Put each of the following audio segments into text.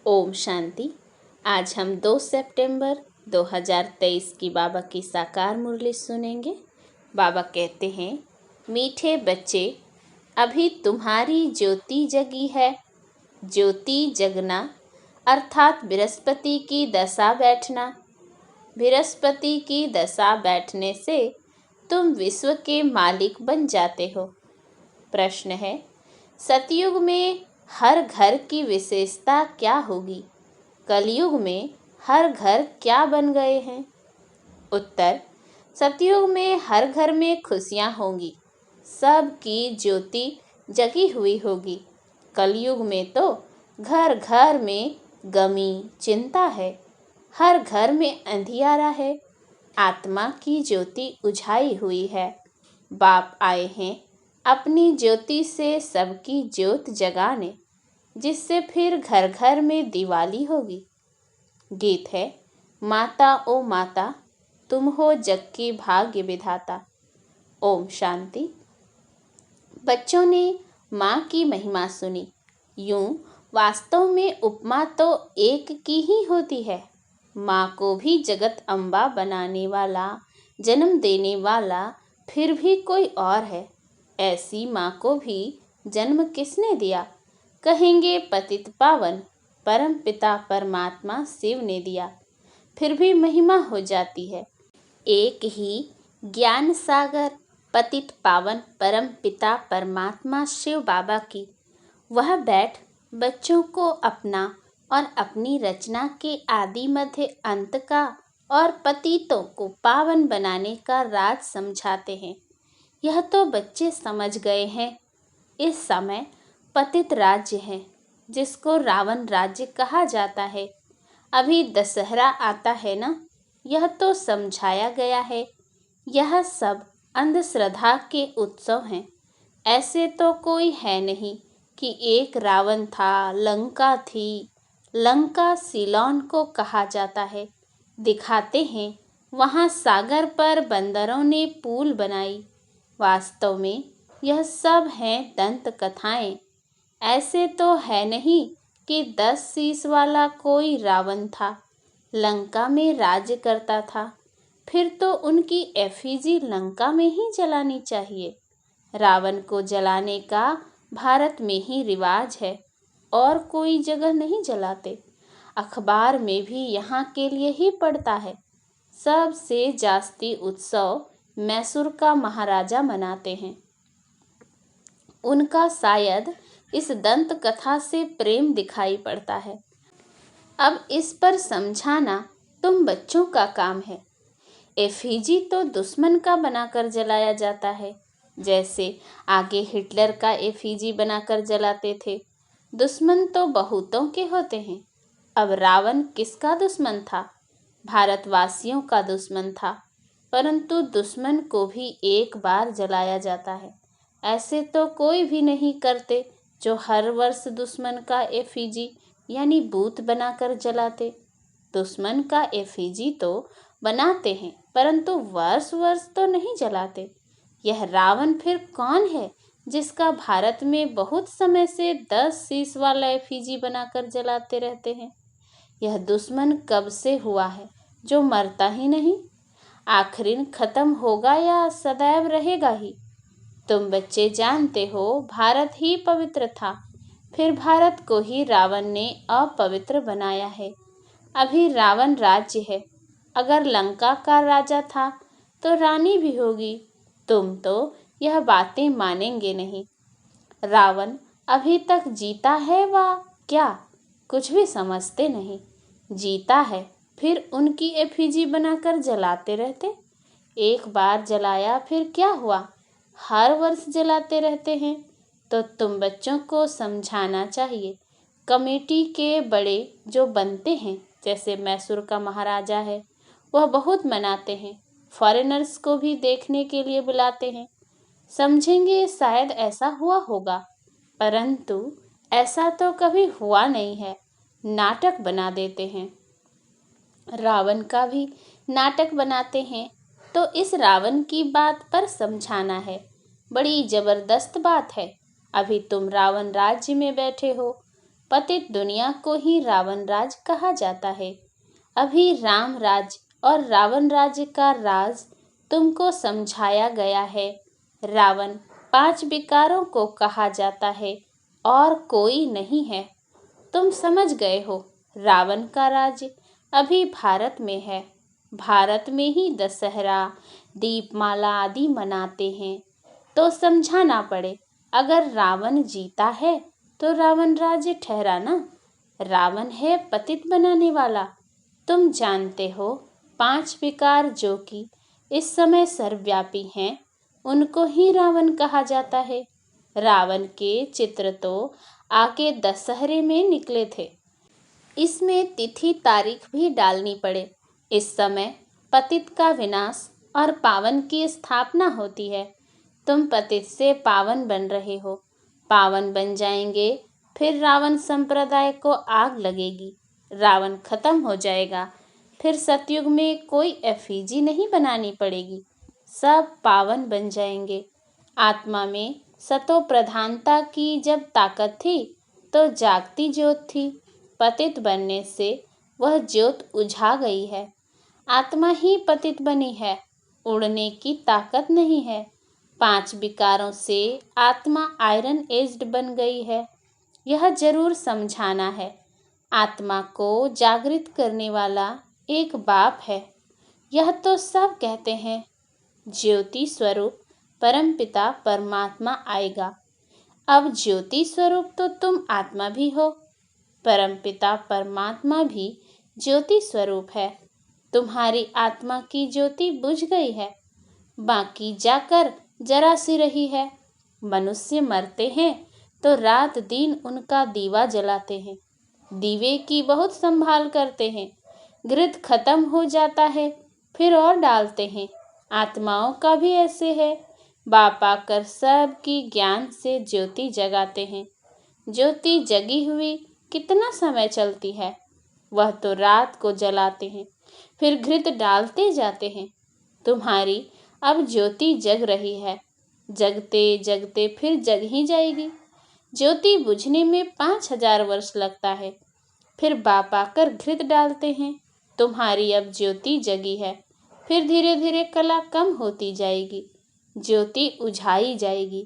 ओम शांति। आज हम 2 सितंबर 2023 की बाबा की साकार मुरली सुनेंगे। बाबा कहते हैं, मीठे बच्चे, अभी तुम्हारी ज्योति जगी है। ज्योति जगना अर्थात बृहस्पति की दशा बैठना। बृहस्पति की दशा बैठने से तुम विश्व के मालिक बन जाते हो। प्रश्न है, सतयुग में हर घर की विशेषता क्या होगी? कलयुग में हर घर क्या बन गए हैं? उत्तर, सतयुग में हर घर में खुशियां होंगी, सबकी ज्योति जगी हुई होगी। कलयुग में तो घर घर में गमी चिंता है, हर घर में अंधियारा है। आत्मा की ज्योति उझाई हुई है। बाप आए हैं अपनी ज्योति से सबकी ज्योत जगाने, जिससे फिर घर घर में दिवाली होगी। गीत है, माता ओ माता, तुम हो जग की भाग्य विधाता। ओम शांति। बच्चों ने माँ की महिमा सुनी। यूं वास्तव में उपमा तो एक की ही होती है। माँ को भी जगत अम्बा बनाने वाला, जन्म देने वाला फिर भी कोई और है। ऐसी माँ को भी जन्म किसने दिया? कहेंगे पतित पावन परम पिता परमात्मा शिव ने दिया। फिर भी महिमा हो जाती है। एक ही ज्ञान सागर पतित पावन परम पिता परमात्मा शिव बाबा की, वह बैठ बच्चों को अपना और अपनी रचना के आदि मध्य अंत का और पतितों को पावन बनाने का राज समझाते हैं। यह तो बच्चे समझ गए हैं। इस समय पतित राज्य है, जिसको रावण राज्य कहा जाता है। अभी दशहरा आता है ना, यह तो समझाया गया है। यह सब अंधश्रद्धा के उत्सव हैं। ऐसे तो कोई है नहीं कि एक रावण था, लंका थी। लंका सिलोन को कहा जाता है। दिखाते हैं वहाँ सागर पर बंदरों ने पुल बनाई। वास्तव में यह सब हैं दंत कथाएं। ऐसे तो है नहीं कि 10 शीश वाला कोई रावण था, लंका में राज्य करता था। फिर तो उनकी एफिजी लंका में ही जलानी चाहिए। रावण को जलाने का भारत में ही रिवाज है, और कोई जगह नहीं जलाते। अखबार में भी यहाँ के लिए ही पड़ता है। सबसे जास्ती उत्सव मैसूर का महाराजा मनाते हैं। उनका शायद इस दंत कथा से प्रेम दिखाई पड़ता है। अब इस पर समझाना तुम बच्चों का काम है। एफिजी तो दुश्मन का बनाकर जलाया जाता है, जैसे आगे हिटलर का एफिजी बनाकर जलाते थे। दुश्मन तो बहुतों के होते हैं। अब रावण किसका दुश्मन था? भारतवासियों का दुश्मन था। परंतु दुश्मन को भी एक बार जलाया जाता है। ऐसे तो कोई भी नहीं करते जो हर वर्ष दुश्मन का एफिजी यानी बूत बनाकर जलाते। दुश्मन का एफिजी तो बनाते हैं, परंतु वर्ष वर्ष तो नहीं जलाते। यह रावण फिर कौन है जिसका भारत में बहुत समय से 10 शीश वाला एफिजी बनाकर जलाते रहते हैं? यह दुश्मन कब से हुआ है जो मरता ही नहीं? आखिर खत्म होगा या सदैव रहेगा ही? तुम बच्चे जानते हो भारत ही पवित्र था, फिर भारत को ही रावण ने अपवित्र बनाया है। अभी रावण राज्य है। अगर लंका का राजा था तो रानी भी होगी। तुम तो यह बातें मानेंगे नहीं। रावण अभी तक जीता है वा क्या? कुछ भी समझते नहीं। जीता है फिर उनकी एफिजी बनाकर जलाते रहते। एक बार जलाया फिर क्या हुआ? हर वर्ष जलाते रहते हैं। तो तुम बच्चों को समझाना चाहिए। कमेटी के बड़े जो बनते हैं, जैसे मैसूर का महाराजा है, वह बहुत मनाते हैं। फॉरेनर्स को भी देखने के लिए बुलाते हैं। समझेंगे शायद ऐसा हुआ होगा, परंतु ऐसा तो कभी हुआ नहीं है। नाटक बना देते हैं। रावण का भी नाटक बनाते हैं। तो इस रावण की बात पर समझाना है। बड़ी जबरदस्त बात है। अभी तुम रावण राज्य में बैठे हो, पतित दुनिया को ही रावण राज कहा जाता है। अभी राम राज और रावण राज्य का राज तुमको समझाया गया है। रावण 5 विकारों को कहा जाता है और कोई नहीं है। तुम समझ गए हो। रावण का राज्य अभी भारत में है। भारत में ही दशहरा, दीपमाला आदि मनाते हैं। तो समझाना पड़े, अगर रावण जीता है तो रावण राज्य ठहरा ना। रावण है पतित बनाने वाला। तुम जानते हो 5 विकार जो कि इस समय सर्वव्यापी हैं, उनको ही रावण कहा जाता है। रावण के चित्र तो आके दशहरे में निकले थे। इसमें तिथि तारीख भी डालनी पड़े। इस समय पतित का विनाश और पावन की स्थापना होती है। तुम पतित से पावन बन रहे हो। पावन बन जाएंगे, फिर रावण संप्रदाय को आग लगेगी। रावण खत्म हो जाएगा। फिर सतयुग में कोई एफिजी नहीं बनानी पड़ेगी। सब पावन बन जाएंगे। आत्मा में सतो प्रधानता की जब ताकत थी तो जागती ज्योत थी। पतित बनने से वह ज्योत उझा गई है। आत्मा ही पतित बनी है। उड़ने की ताकत नहीं है। 5 विकारों से आत्मा आयरन एज्ड बन गई है। यह जरूर समझाना है। आत्मा को जागृत करने वाला एक बाप है। यह तो सब कहते हैं। ज्योति स्वरूप परमपिता परमात्मा आएगा। अब ज्योति स्वरूप तो तुम आत्मा भी हो। परमपिता परमात्मा भी ज्योति स्वरूप है। तुम्हारी आत्मा की ज्योति बुझ गई है, बाकी जाकर जरा सी रही है। मनुष्य मरते हैं तो रात दिन उनका दीवा जलाते हैं। दीवे की बहुत संभाल करते हैं। घृत खत्म हो जाता है, फिर और डालते हैं। आत्माओं का भी ऐसे है। बाप आकर सबकी ज्ञान से ज्योति जगाते हैं। ज्योति जगी हुई कितना समय चलती है? वह तो रात को जलाते हैं, फिर घृत डालते जाते हैं। तुम्हारी अब ज्योति जग रही है। जगते जगते फिर जग ही जाएगी। ज्योति बुझने में 5000 वर्ष लगता है। फिर बाप आकर घृत डालते हैं। तुम्हारी अब ज्योति जगी है। फिर धीरे धीरे कला कम होती जाएगी। ज्योति उझाई जाएगी।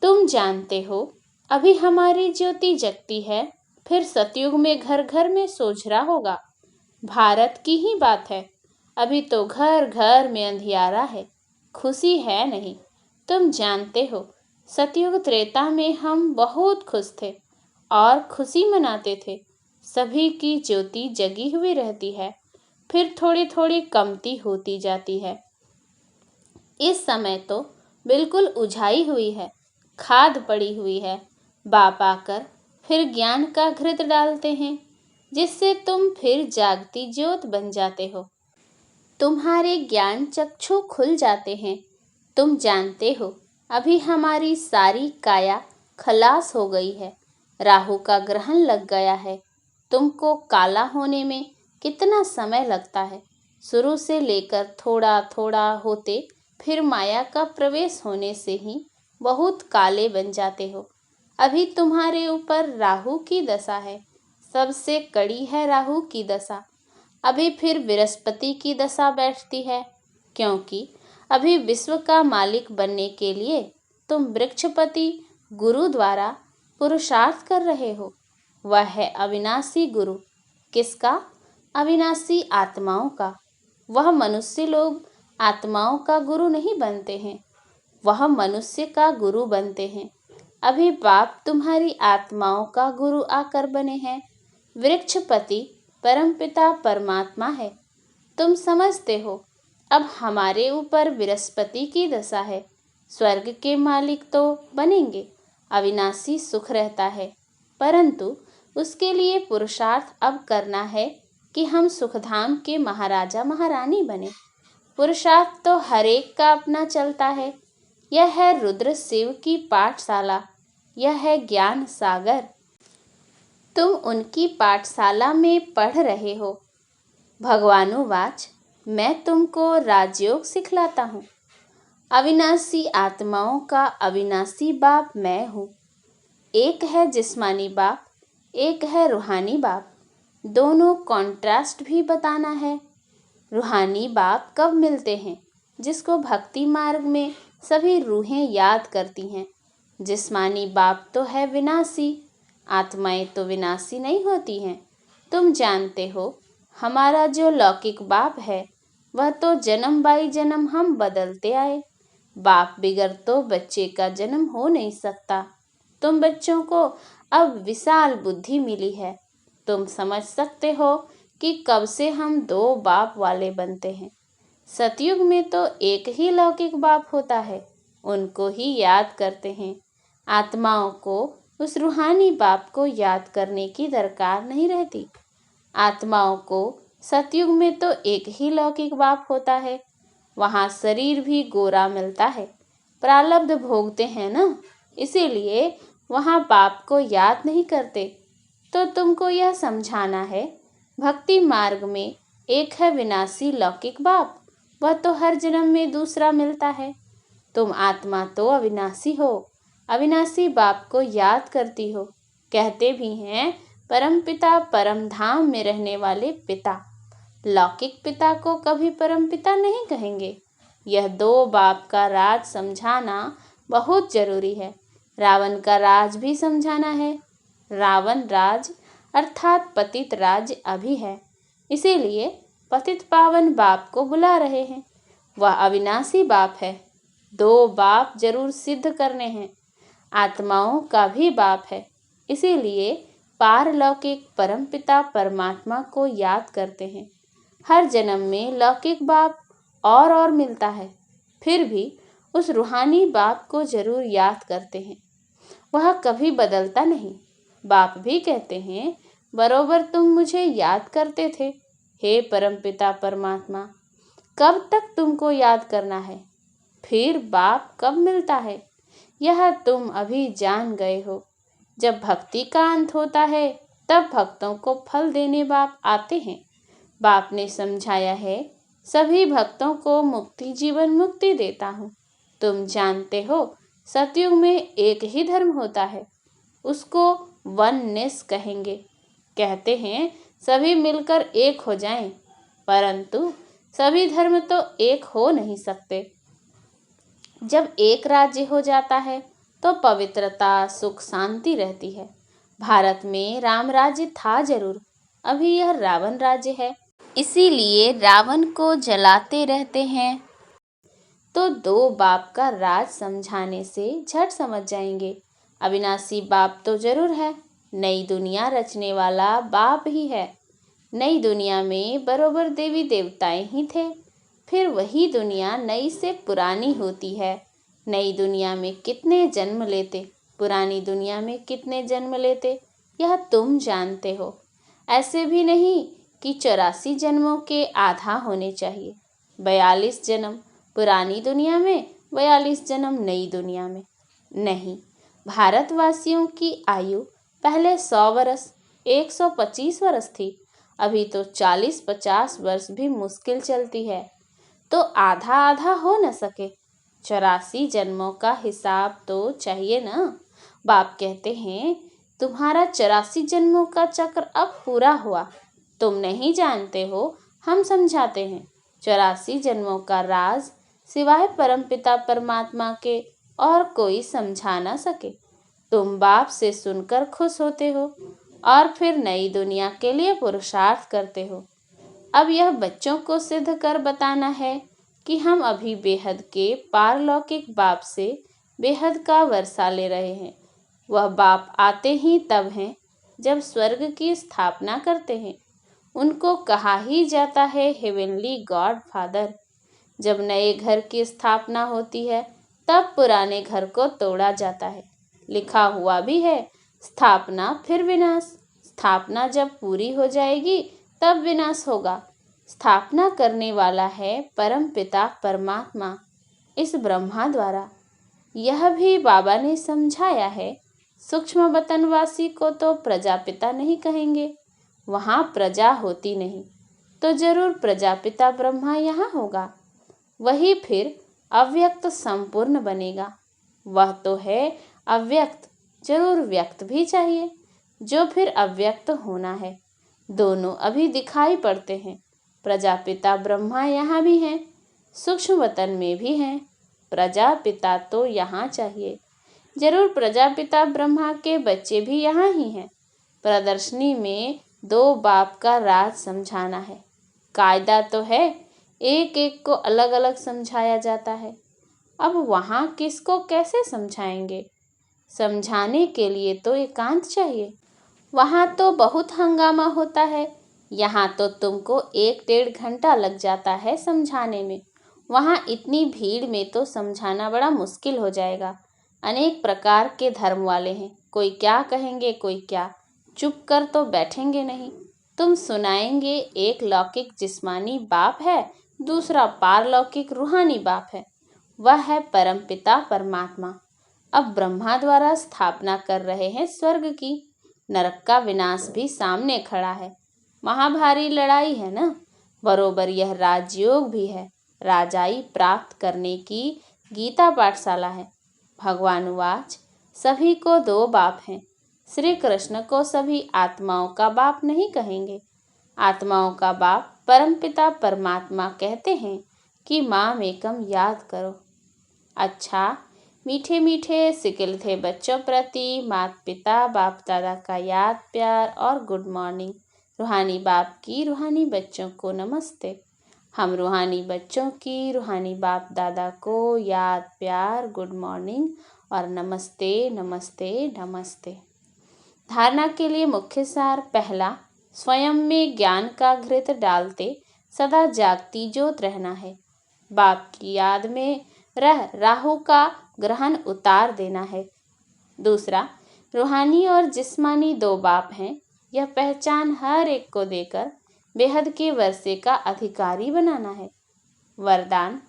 तुम जानते हो, अभी हमारी ज्योति जगती है, फिर सतयुग में घर घर में सोझरा होगा। भारत की ही बात है। अभी तो घर घर में अंधियारा है, खुशी है नहीं। तुम जानते हो, सतयुग त्रेता में हम बहुत खुश थे और खुशी मनाते थे। सभी की ज्योति जगी हुई रहती है, फिर थोड़ी थोड़ी कमती होती जाती है। इस समय तो बिल्कुल उझाई हुई है, खाद पड़ी हुई है। बाप आकर फिर ज्ञान का घृत डालते हैं, जिससे तुम फिर जागती ज्योत बन जाते हो। तुम्हारे ज्ञान चक्षु खुल जाते हैं। तुम जानते हो, अभी हमारी सारी काया खलास हो गई है। राहु का ग्रहण लग गया है। तुमको काला होने में कितना समय लगता है? शुरू से लेकर थोड़ा थोड़ा होते फिर माया का प्रवेश होने से ही बहुत काले बन जाते हो। अभी तुम्हारे ऊपर राहु की दशा है। सबसे कड़ी है राहु की दशा। अभी फिर बृहस्पति की दशा बैठती है, क्योंकि अभी विश्व का मालिक बनने के लिए तुम वृक्षपति गुरु द्वारा पुरुषार्थ कर रहे हो। वह है अविनाशी गुरु। किसका? अविनाशी आत्माओं का। वह मनुष्य लोग आत्माओं का गुरु नहीं बनते हैं, वह मनुष्य का गुरु बनते हैं। अभी बाप तुम्हारी आत्माओं का गुरु आकर बने हैं। वृक्षपति परमपिता परमात्मा है। तुम समझते हो, अब हमारे ऊपर बृहस्पति की दशा है। स्वर्ग के मालिक तो बनेंगे, अविनाशी सुख रहता है, परंतु उसके लिए पुरुषार्थ अब करना है कि हम सुखधाम के महाराजा महारानी बने। पुरुषार्थ तो हर एक का अपना चलता है। यह है रुद्र शिव की पाठशाला। यह है ज्ञान सागर। तुम उनकी पाठशाला में पढ़ रहे हो। भगवानुवाच, मैं तुमको राजयोग सिखलाता हूँ। अविनाशी आत्माओं का अविनाशी बाप मैं हूँ। एक है जिस्मानी बाप एक है रूहानी बाप। दोनों कॉन्ट्रास्ट भी बताना है। रूहानी बाप कब मिलते हैं? जिसको भक्ति मार्ग में सभी रूहें याद करती हैं। जिस्मानी बाप तो है विनाशी, आत्माएं तो विनाशी नहीं होती हैं। तुम जानते हो हमारा जो लौकिक बाप है वह तो जन्म बाई जन्म हम बदलते आए। बाप बिगड़ तो बच्चे का जन्म हो नहीं सकता। तुम बच्चों को अब विशाल बुद्धि मिली है। तुम समझ सकते हो कि कब से हम दो बाप वाले बनते हैं। सतयुग में तो एक ही लौकिक बाप होता है, उनको ही याद करते हैं। आत्माओं को उस रूहानी बाप को याद करने की दरकार नहीं रहती। आत्माओं को सतयुग में तो एक ही लौकिक बाप होता है। वहाँ शरीर भी गोरा मिलता है। प्रारब्ध भोगते हैं ना, इसीलिए वहाँ बाप को याद नहीं करते। तो तुमको यह समझाना है, भक्ति मार्ग में एक है विनाशी लौकिक बाप, वह तो हर जन्म में दूसरा मिलता है। तुम आत्मा तो अविनाशी हो, अविनाशी बाप को याद करती हो। कहते भी हैं परम पिता परम धाम में रहने वाले पिता। लौकिक पिता को कभी परम पिता नहीं कहेंगे। यह दो बाप का राज समझाना बहुत जरूरी है। रावण का राज भी समझाना है। रावण राज अर्थात पतित राज्य अभी है, इसीलिए पतित पावन बाप को बुला रहे हैं। वह अविनाशी बाप है। दो बाप जरूर सिद्ध करने हैं। आत्माओं का भी बाप है, इसीलिए पारलौकिक परमपिता परमात्मा को याद करते हैं। हर जन्म में लौकिक बाप और मिलता है, फिर भी उस रूहानी बाप को जरूर याद करते हैं। वह कभी बदलता नहीं। बाप भी कहते हैं बरोबर तुम मुझे याद करते थे। हे परमपिता परमात्मा, कब तक तुमको याद करना है? फिर बाप कब मिलता है यह तुम अभी जान गए हो। जब भक्ति का अंत होता है तब भक्तों को फल देने बाप आते हैं। बाप ने समझाया है सभी भक्तों को मुक्ति जीवन मुक्ति देता हूँ। तुम जानते हो सतयुग में एक ही धर्म होता है, उसको वननेस कहेंगे। कहते हैं सभी मिलकर एक हो जाएं, परंतु सभी धर्म तो एक हो नहीं सकते। जब एक राज्य हो जाता है तो पवित्रता सुख शांति रहती है। भारत में राम राज्य था जरूर, अभी यह रावण राज्य है, इसीलिए रावण को जलाते रहते हैं। तो दो बाप का राज समझाने से झट समझ जाएंगे। अविनाशी बाप तो जरूर है, नई दुनिया रचने वाला बाप ही है। नई दुनिया में बरोबर देवी देवताएं ही थे, फिर वही दुनिया नई से पुरानी होती है। नई दुनिया में कितने जन्म लेते, पुरानी दुनिया में कितने जन्म लेते, यह तुम जानते हो। ऐसे भी नहीं कि 84 जन्मों के आधा होने चाहिए। 42 जन्म पुरानी दुनिया में, 42 जन्म नई दुनिया में। नहीं, भारतवासियों की आयु पहले 100 वर्ष 125 वर्ष थी, अभी तो 40-50 वर्ष भी मुश्किल चलती है। तो आधा आधा हो न सके, 84 जन्मों का हिसाब तो चाहिए ना। बाप कहते हैं तुम्हारा 84 जन्मों का चक्र अब पूरा हुआ। तुम नहीं जानते हो, हम समझाते हैं। 84 जन्मों का राज सिवाय परमपिता परमात्मा के और कोई समझा ना सके। तुम बाप से सुनकर खुश होते हो और फिर नई दुनिया के लिए पुरुषार्थ करते हो। अब यह बच्चों को सिद्ध कर बताना है कि हम अभी बेहद के पारलौकिक बाप से बेहद का वर्षा ले रहे हैं। वह बाप आते ही तब हैं जब स्वर्ग की स्थापना करते हैं। उनको कहा ही जाता है हेवनली गॉड फादर। जब नए घर की स्थापना होती है तब पुराने घर को तोड़ा जाता है। लिखा हुआ भी है स्थापना फिर विनाश। स्थापना जब पूरी हो जाएगी तब विनाश होगा। स्थापना करने वाला है परम पिता परमात्मा इस ब्रह्मा द्वारा। यह भी बाबा ने समझाया है। सूक्ष्म वतनवासी को तो प्रजापिता नहीं कहेंगे, वहाँ प्रजा होती नहीं, तो जरूर प्रजापिता ब्रह्मा यहाँ होगा। वही फिर अव्यक्त संपूर्ण बनेगा। वह तो है अव्यक्त, जरूर व्यक्त भी चाहिए। जो फिर अव्यक्त होना है। दोनों अभी दिखाई पड़ते हैं। प्रजापिता ब्रह्मा यहाँ भी हैं, सूक्ष्म वतन में भी हैं। प्रजापिता तो यहाँ चाहिए। जरूर प्रजापिता ब्रह्मा के बच्चे भी यहाँ ही हैं। प्रदर्शनी में दो बाप का राज समझाना है। कायदा तो है, एक एक को अलग अलग समझाया जाता है। अब वहाँ किसको कैसे समझाएंगे? समझाने के लिए तो एकांत चाहिए। वहाँ तो बहुत हंगामा होता है, यहाँ तो तुमको 1-1.5 घंटा लग जाता है समझाने में। वहाँ इतनी भीड़ में तो समझाना बड़ा मुश्किल हो जाएगा। अनेक प्रकार के धर्म वाले हैं, कोई क्या कहेंगे कोई क्या। चुप कर तो बैठेंगे नहीं। तुम सुनाएंगे, एक लौकिक जिस्मानी बाप है, दूसरा पारलौकिक रूहानी बाप है। वह है परमपिता परमात्मा। अब ब्रह्मा द्वारा स्थापना कर रहे हैं स्वर्ग की। नरक का विनाश भी सामने खड़ा है। महाभारी लड़ाई है ना। बरोबर यह राजयोग भी है। राजाई प्राप्त करने की गीता पाठशाला है। भगवान उवाच, सभी को दो बाप हैं। श्री कृष्ण को सभी आत्माओं का बाप नहीं कहेंगे। आत्माओं का बाप परमपिता परमात्मा कहते हैं कि माम एकम याद करो। अच्छा, मीठे मीठे सिकिल थे बच्चों प्रति माता पिता बाप दादा का याद प्यार और गुड मॉर्निंग। रूहानी बाप की रूहानी बच्चों को नमस्ते। हम रूहानी बच्चों की रूहानी बाप दादा को याद प्यार गुड मॉर्निंग और नमस्ते नमस्ते नमस्ते। धारणा के लिए मुख्य सार। पहला, स्वयं में ज्ञान का घृत डालते सदा जागती ज्योत रहना है। बाप की याद में रह राहु का ग्रहण उतार देना है। दूसरा, रूहानी और जिस्मानी दो बाप हैं, यह पहचान हर एक को देकर बेहद के वर्षे का अधिकारी बनाना है। वरदान,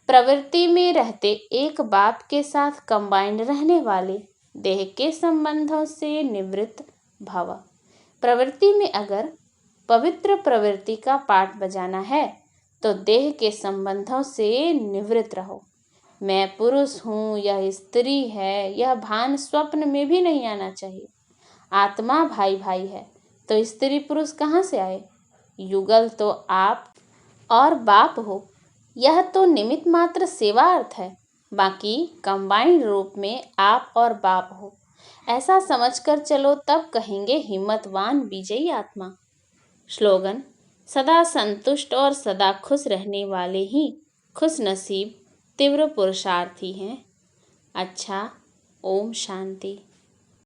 प्रवृत्ति में रहते एक बाप के साथ कंबाइंड रहने वाले देह के संबंधों से निवृत्त भव। प्रवृत्ति में अगर पवित्र प्रवृत्ति का पाठ बजाना है तो देह के संबंधों से निवृत्त रहो। मैं पुरुष हूँ, यह स्त्री है, यह भान स्वप्न में भी नहीं आना चाहिए। आत्मा भाई भाई है तो स्त्री पुरुष कहाँ से आए? युगल तो आप और बाप हो, यह तो निमित्त मात्र सेवा अर्थ है। बाकी कंबाइंड रूप में आप और बाप हो, ऐसा समझकर चलो, तब कहेंगे हिम्मतवान विजयी आत्मा। स्लोगन, सदा संतुष्ट और सदा खुश रहने वाले ही खुश नसीब तीव्र पुरुषार्थी हैं। अच्छा, ओम शांति।